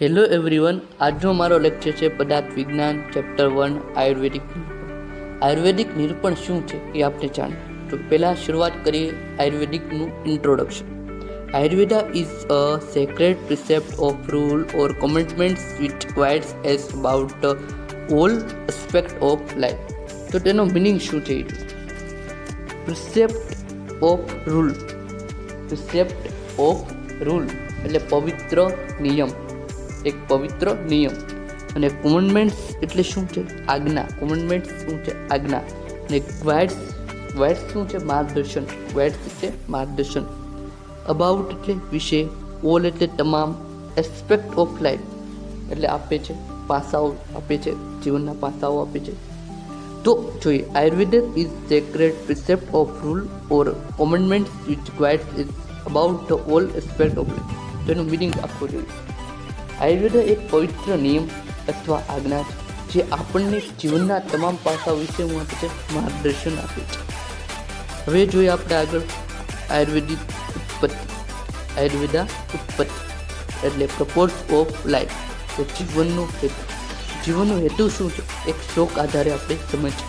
Hello everyone, આજનો મારો lecture છે પદાર્થ વિજ્ઞાન ચેપ્ટર 1 આયુર્વેદિક આયુર્વેદિક નિરૂપણ શું છે એ આપણે જાણીએ. તો પહેલાં શરૂઆત કરીએ આયુર્વેદિકનું introduction. Ayurveda is a sacred precept of rule or commandments which guides us about the all aspect of life. તો તેનો મિનિંગ શું છે? પ્રિસેપ્ટ ઓફ રૂલ. પ્રિસેપ્ટ ઓફ રૂલ એટલે પવિત્ર નિયમ, એક પવિત્ર નિયમ. અને કોમેન્ડમેન્ટ્સ એટલે શું છે? આજ્ઞા. કોમેન્ડમેન્ટ્સ શું છે? આજ્ઞા. અને ગાઈડ્સ, ગાઈડ્સ શું છે? માર્ગદર્શન. ગાઈડ્સ એટલે માર્ગદર્શન. અબાઉટ એટલે વિશે, ઓલ એટલે તમામ, એસ્પેક્ટ ઓફ લાઈફ એટલે આપે છે, પાસાઓ આપે છે, જીવનના પાસાઓ આપે છે. તો જોઈએ, Ayurveda is sacred precept of rule or commandments which guides is about the all aspect of life. તેનું મિનિંગ આપવો જોઈએ. આયુર્વેદ એક પવિત્ર નિયમ અથવા આજ્ઞા છે જે આપણને જીવનના તમામ પાસાઓ વિશે શું આપે છે? માર્ગદર્શન આપે છે. હવે જોઈએ આપણે આગળ આયુર્વેદિક ઉત્પત્તિ. આયુર્વેદા ઉત્પત્તિ એટલે પ્રપોઝ ઓફ લાઈફ. તો જીવનનો હેતુ, જીવનનો હેતુ શું છે? એક શ્લોક આધારે આપણે સમજીએ.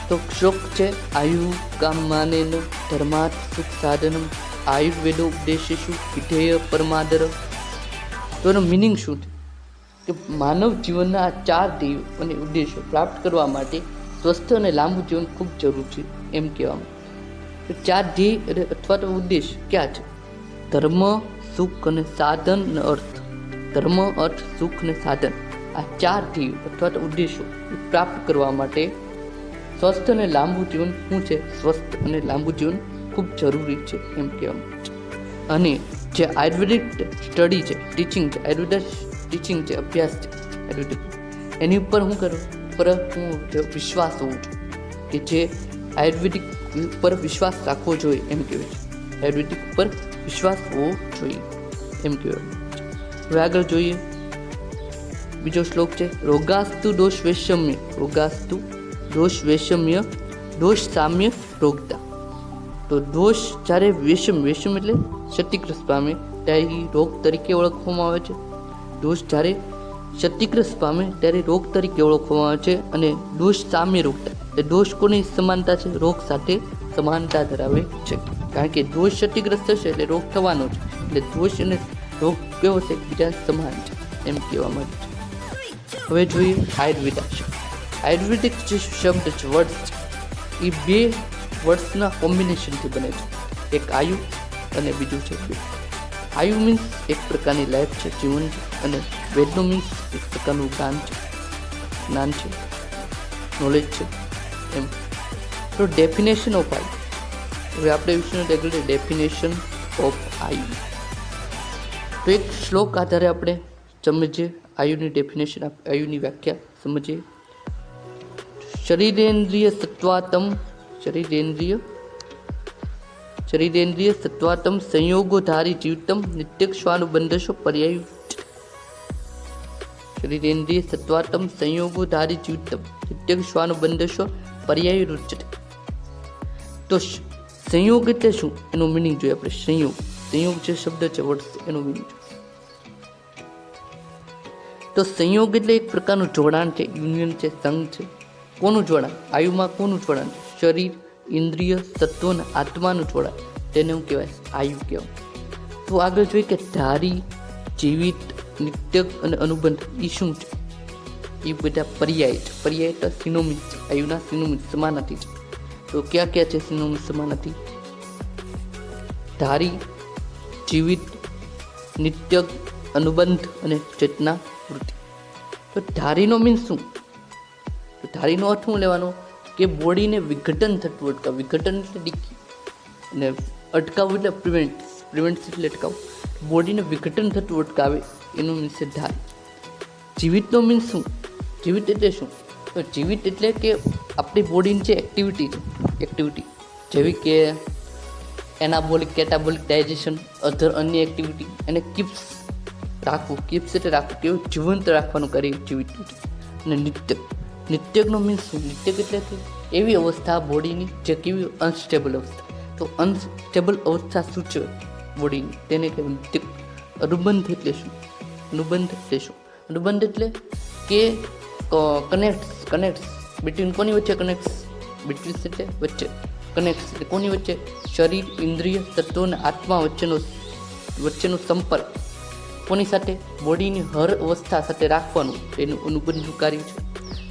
તો શ્લોક છે આયુ કામાનેન ધર્માર્થ સુખ સાધનમ આયુર્વેદો ઉપદેશેષુ વિધેય પરમાદર. તો એનો મિનિંગ શું છે? કે માનવ જીવનના આ 4 ધ્યેયો અને ઉદ્દેશો પ્રાપ્ત કરવા માટે સ્વસ્થ અને લાંબુ જીવન ખૂબ જરૂર છે એમ કહેવામાં. તો 4 ધ્યેય અથવા તો ઉદ્દેશ ક્યાં છે? ધર્મ, સુખ અને સાધન અને અર્થ. ધર્મ, અર્થ, સુખ અને સાધન, આ 4 ધ્યેયો અથવા તો ઉદ્દેશો પ્રાપ્ત કરવા માટે સ્વસ્થ અને લાંબુ જીવન શું છે? સ્વસ્થ અને લાંબુ જીવન ખૂબ જરૂરી છે એમ કહેવામાં છે. અને જે આયુર્વેદિક સ્ટડી છે, ટીચિંગ છે, આયુર્વેદ ટીચિંગ છે, અભ્યાસ છે આયુર્વેદિક, એની ઉપર શું કરવું? પર શું વિશ્વાસ હોવો જોઈએ, કે જે આયુર્વેદિક ઉપર વિશ્વાસ રાખવો જોઈએ એમ કહેવાય છે. આયુર્વેદિક ઉપર વિશ્વાસ હોવો જોઈએ એમ કહેવાય. હવે આગળ જોઈએ બીજો શ્લોક છે રોગાસ્તુ દોષ વૈષમ્ય. રોગાસ્તુ દોષ વૈષમ્ય દોષ સામ્ય રોગતા. તો દોષ જ્યારે વૈષમ્ય, વૈષમ્ય એટલે ક્ષતિગ્રસ્ત પામે ત્યારે રોગ તરીકે ઓળખવામાં આવે છે. દોષ જ્યારે ક્ષતિગ્રસ્ત પામે ત્યારે રોગ તરીકે ઓળખવામાં આવે છે. અને દોષ સામ્ય રોગતા એટલે દોષ કોની સમાનતા છે? રોગ સાથે સમાનતા ધરાવે છે. કારણ કે દોષ ક્ષતિગ્રસ્ત થશે એટલે રોગ થવાનો છે. એટલે દોષ અને રોગ કેવો છે? બીજા સમાન છે એમ કહેવામાં આવે છે. હવે જોઈએ આયુર્વેદા. આયુર્વેદિક જે શબ્દ છે, વર્ડ્સ છે, એ 2 વર્ડ્સના કોમ્બિનેશનથી બને છે. એક આયુ અને બીજું છે વેદ. આયુ મીન્સ એક પ્રકારની લાઈફ છે, જીવન છે. અને વેદનો મીન્સ એક પ્રકારનું જ્ઞાન છે, જ્ઞાન છે, નોલેજ છે એમ. તો ડેફિનેશન ઓફ આયુ. હવે આપણે વિષયનો રેગ્યુલર ડેફિનેશન ઓફ આયુ. તો એક શ્લોક આધારે આપણે સમજીએ આયુની ડેફિનેશન, આયુની વ્યાખ્યા સમજીએ. શરીરેન્દ્રિય સત્વાતમ, શરીરેન્દ્રિય સત્વાતમ સંયોગોધારી જીવતમ નિત્ય શ્વાનુબંધશો પર્યાયુ. શરીરેન્દ્રિય સત્વાતમ સંયોગોધારી જીવતમ નિત્ય શ્વાનુબંધશો પર્યાયુ રુચ્યતે. તો સંયોગ એટલે શું? એનું મિનિંગ જોઈએ આપણે. સંયોગ, સંયોગ જે શબ્દ છે, વર્ડ, એનું મિનિંગ. તો સંયોગ એટલે એક પ્રકારનું જોડાણ છે, યુનિયન છે, સંઘ છે. કોનું જોડાણ? આયુમાં કોનું જોડાણ? શરીર, ઇન્દ્રિય, સત્વ અને આત્માનું જોડાણ, તેને શું કહેવાય? આયુ કહેવાય. તો આગળ જોઈએ કે ધારી, જીવિત, નિત્ય અને અનુબંધ એ શું છે? એ બધા પર્યાય છે. પર્યાય તો સિનોમિન છે, આયુના સિનોમિન સમાનાર્થી છે. તો ક્યાં ક્યાં છે સિનોમિન સમાનાર્થી? ધારી, જીવિત, નિત્ય, અનુબંધ અને ચેતના વૃત્તિ. તો ધારીનો મીન્સ શું? તો ધારીનો અર્થ શું લેવાનો? કે બોડીને વિઘટન થતું અટકાવ. વિઘટન એટલે ડીકી અને અટકાવવું એટલે પ્રિવેન્ટ. પ્રિવેન્ટ એટલે અટકાવવું. બોડીને વિઘટન થતું અટકાવે એનું મીન્સ છે ધારી. જીવિતનો મીન્સ શું? જીવિત એટલે શું? તો જીવિત એટલે કે આપણી બોડીની જે એક્ટિવિટી છે, એક્ટિવિટી જેવી કે એનાબોલિક, કેટાબોલિક, ડાયજેશન, અધર અન્ય એક્ટિવિટી, એને કિપ્સ રાખવું. કિપ્સ એટલે રાખવું, કેવું જીવંત રાખવાનું કાર્ય જીવિત. અને નિત્ય, નિત્યકનો મીન્સ શું? નિત્યક એટલે કે એવી અવસ્થા બોડીની જે કેવી અનસ્ટેબલ અવસ્થા. તો અનસ્ટેબલ અવસ્થા સૂચવે બોડીની, તેને કહેવાય નિત્યક અનુબંધ એટલે શું? અનુબંધ એટલે શું? અનુબંધ એટલે કે કનેક્ટ્સ બિટવીન કોની વચ્ચે? કનેક્ટ્સ બિટવીન એટલે વચ્ચે, કનેક્ટ્સ એટલે કોની વચ્ચે? શરીર, ઇન્દ્રિય, તત્વો અને આત્મા વચ્ચેનો સંપર્ક કોની સાથે? બોડીની હર અવસ્થા સાથે રાખવાનું એનું અનુબંધનું કાર્ય છે.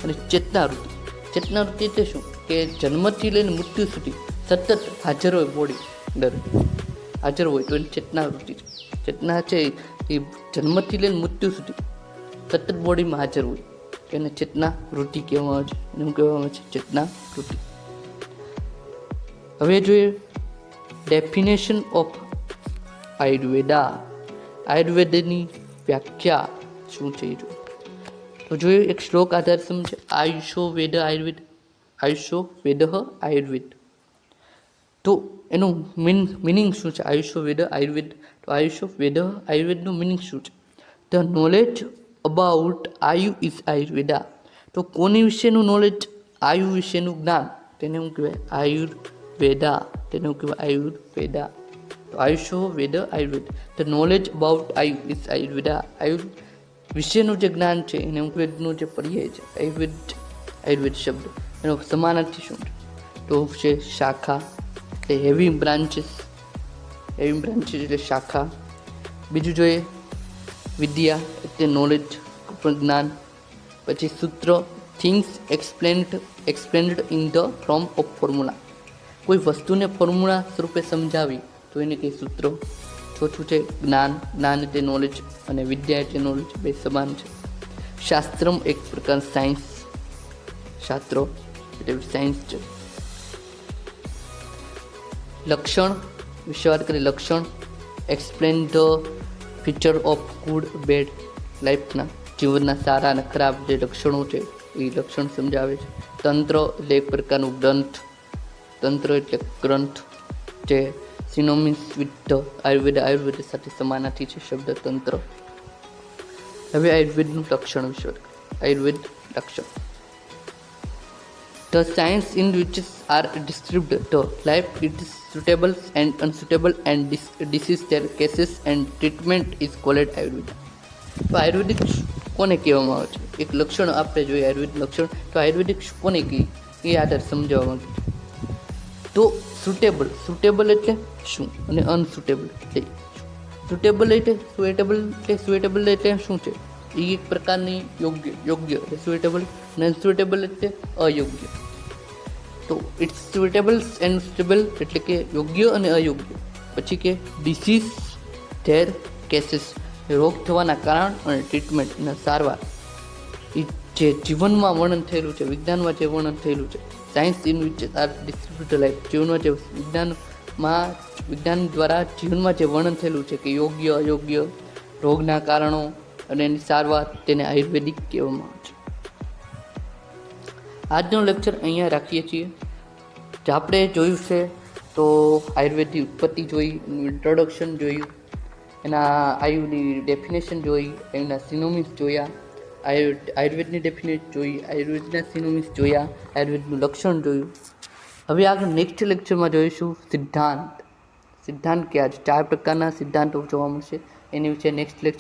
અને ચેતનાવૃત્તિ એટલે શું? કે જન્મથી લઈને મૃત્યુ સુધી સતત હાજર હોય બોડી અંદર, હાજર હોય તો એની ચેતનાવૃત્તિ છે. ચેતના છે એ જન્મથી લઈને મૃત્યુ સુધી સતત બોડીમાં હાજર હોય એને ચેતનાવૃત્તિ કહેવામાં આવે છે. એનું કહેવામાં આવે છે ચેતનાવૃત્તિ. હવે જોઈએ ડેફિનેશન ઓફ આયુર્વેદા. આયુર્વેદની વ્યાખ્યા શું છે એ જોઈએ. તો જોઈએ એક શ્લોક આધાર સમજે. આયુષો વેદ આયુર્વેદ, આયુષો વેદ આયુર્વેદ. તો એનું મિનિંગ શું છે? આયુષો વેદ આયુર્વેદ. તો આયુષો વેદ આયુર્વેદનું મિનિંગ શું છે? ધ નોલેજ અબાઉટ આયુ ઇઝ આયુર્વેદા. તો કોની વિશેનું નોલેજ? આયુ વિશેનું જ્ઞાન, તેને શું કહેવાય? આયુર્વેદા. તેને શું કહેવાય? આયુર્વેદા. તો આયુષો વેદ આયુર્વેદ. ધ નોલેજ અબાઉટ આયુ ઇઝ આયુર્વેદા. આયુ વિશેનું જે જ્ઞાન છે એને આયુર્વેદનું જે પર્યાય છે આયુર્વેદ શબ્દ એનો સમાનાર્થી શું છે? તો છે શાખા, એટલે હેવી બ્રાન્ચીસ એટલે શાખા. બીજું જોઈએ વિદ્યા એટલે નોલેજ, જ્ઞાન. પછી સૂત્ર, things explained in the form of formula. કોઈ વસ્તુને ફોર્મ્યુલા સ્વરૂપે સમજાવી તો એને કંઈ સૂત્ર. ચોથું છે જ્ઞાન એટલે નોલેજ અને વિદ્યા એટલે નોલેજ, બે સમાન છે. શાસ્ત્રમ એક પ્રકાર સાયન્સ, શાસ્ત્રો એટલે સાયન્સ છે. લક્ષણ વિશે વાત કરીએ. Lakshan explain the feature of good bad લાઈફના, જીવનના સારા અને ખરાબ જે લક્ષણો છે એ લક્ષણ સમજાવે છે. તંત્ર એટલે એક પ્રકારનું ગ્રંથ, તંત્ર એટલે ગ્રંથ જે સિનોમિન્સ વિથ ધ આયુર્વેદ સાથે સમાનાર્થી છે શબ્દ તંત્ર. હવે આયુર્વેદનું લક્ષણ વિશે આયુર્વેદ લક્ષણ. The science in which are described the life it is suitable and unsuitable and disease their cases and treatment is called Ayurveda. તો આયુર્વેદિક કોને કહેવામાં આવે છે? એક લક્ષણ આપણે જોઈએ આયુર્વેદ લક્ષણ. તો આયુર્વેદિક કોને કહે એ આધાર સમજાવવા માંગે છે. તો સુટેબલ એટલે શું અને અનસુટેબલ એટલે સુટેબલ એટલે શું છે? એ એક પ્રકારની યોગ્ય એટલે સુટેબલ, અને અનસુટેબલ એટલે અયોગ્ય. તો ઇટ્સ સુટેબલ એન્ડ સુટેબલ એટલે કે યોગ્ય અને અયોગ્ય. પછી કે ડિસીઝ ધેર કેસીસ, રોગ થવાના કારણ અને ટ્રીટમેન્ટ અને સારવાર. એ જે જીવનમાં વર્ણન થયેલું છે, વિજ્ઞાનમાં જે વર્ણન થયેલું છે. Science in which are described life, જીવનમાં જે વિજ્ઞાન દ્વારા જીવનમાં જે વર્ણન થયેલું છે કે યોગ્ય અયોગ્ય, રોગના કારણો અને એની સારવાર, તેને આયુર્વેદિક કહેવામાં આવે છે. આજનો લેક્ચર અહીંયા રાખીએ છીએ. જે આપણે જોયું છે તો આયુર્વેદની ઉત્પત્તિ જોઈ, એનું ઇન્ટ્રોડક્શન જોયું, એના આયુની ડેફિનેશન જોઈ, એના સિનોમિન્સ જોયા, આયુર્વેદની ડેફિનેશન જોઈ, આયુર્વેદના સિનોમિન્સ જોયા, આયુર્વેદનું લક્ષણ જોયું. હવે આગળ નેક્સ્ટ લેક્ચરમાં જોઈશું સિદ્ધાંત કે આજે 4 પ્રકારના સિદ્ધાંતો જોવા મળશે. એની વિશે નેક્સ્ટ લેક્ચર